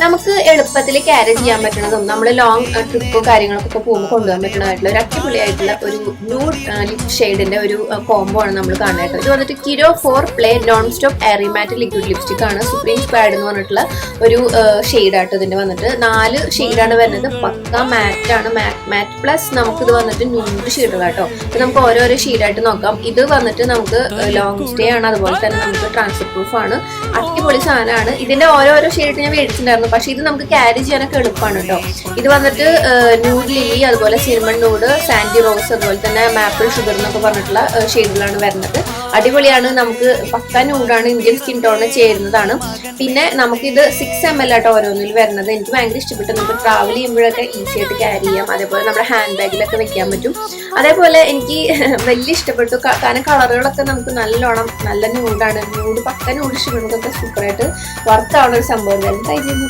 നമുക്ക് എളുപ്പത്തിൽ ക്യാരി ചെയ്യാൻ പറ്റുന്നതും നമ്മൾ ലോങ് ട്രിപ്പോ കാര്യങ്ങളൊക്കെ പോകുമ്പോൾ കൊണ്ടുപോകാൻ പറ്റുന്നതായിട്ടുള്ള ഒരു അടിപൊളിയായിട്ടുള്ള ഒരു ന്യൂഡ് ലിപ് ഷെയ്ഡിന്റെ ഒരു കോംബോ ആണ് നമ്മൾ കാണുന്നത്. ഇത് വന്നിട്ട് കിരോ 4 പ്ലേ നോൺ സ്റ്റോപ്പ് എയറി മാറ്റ് ലിക്വിഡ് ലിപ്സ്റ്റിക് ആണ്. സുപ്രീം സ്ക്വാഡ് എന്ന് പറഞ്ഞിട്ടുള്ള ഒരു ഷെയ്ഡായിട്ട് ഇതിന്റെ വന്നിട്ട് 4 ഷെയ്ഡാണ് വരുന്നത്. പക്ക മാറ്റ് ആണ്. മാറ്റ് പ്ലസ് നമുക്കിത് വന്നിട്ട് ന്യൂഡ് ഷെയ്ഡുകളാട്ടോ. അപ്പൊ നമുക്ക് ഓരോരോ ഷെയ്ഡായിട്ട് നോക്കാം. ഇത് വന്നിട്ട് നമുക്ക് ലോങ് സ്റ്റേ ആണ്, അതുപോലെ തന്നെ നമുക്ക് ട്രാൻസ്ഫർ പ്രൂഫ് ആണ്. അടിപൊളി സാധനമാണ്. ഇതിന്റെ ഓരോരോ ഷെയ്ഡ് ഞാൻ മേടിച്ചിട്ടുണ്ടായിരുന്നു, പക്ഷെ ഇത് നമുക്ക് ക്യാരി ചെയ്യാനൊക്കെ എളുപ്പമാണ് കേട്ടോ. ഇത് വന്നിട്ട് ന്യൂഡ് ലില്ലി, അതുപോലെ സിനമൺ നൂഡ്, സാൻഡി റോസ്, അതുപോലെ തന്നെ മാപ്പിൾ ഷുഗർ എന്നൊക്കെ പറഞ്ഞിട്ടുള്ള ഷെയ്ഡുകളാണ് വരുന്നത്. അടിപൊളിയാണ്. നമുക്ക് പക്ക ന്യൂഡാണ്, ഇന്ത്യൻ സ്കിൻ ടോണിന് ചേരുന്നതാണ്. പിന്നെ നമുക്കിത് 6 ml ആട്ടോ ഓരോന്നിൽ വരുന്നത്. എനിക്ക് ഭയങ്കര ഇഷ്ടപ്പെട്ടു. നമുക്ക് ട്രാവൽ ചെയ്യുമ്പോഴൊക്കെ ഈസി ആയിട്ട് ക്യാരി ചെയ്യാം. അതേപോലെ നമ്മുടെ ഹാൻഡ് ബാഗിലൊക്കെ വെക്കാൻ പറ്റും. അതേപോലെ എനിക്ക് വലിയ ഇഷ്ടപ്പെട്ടു. കാരണം കളറുകളൊക്കെ നമുക്ക് നല്ലോണം നല്ല ന്യൂഡാണ്. പക്ക ന്യൂഡ് ഇഷ്ടപ്പെടുന്നതൊക്കെ സൂപ്പറായിട്ട് വർക്ക് ആവുന്ന ഒരു സംഭവം. എന്തായാലും ട്രൈ ചെയ്യുന്നു.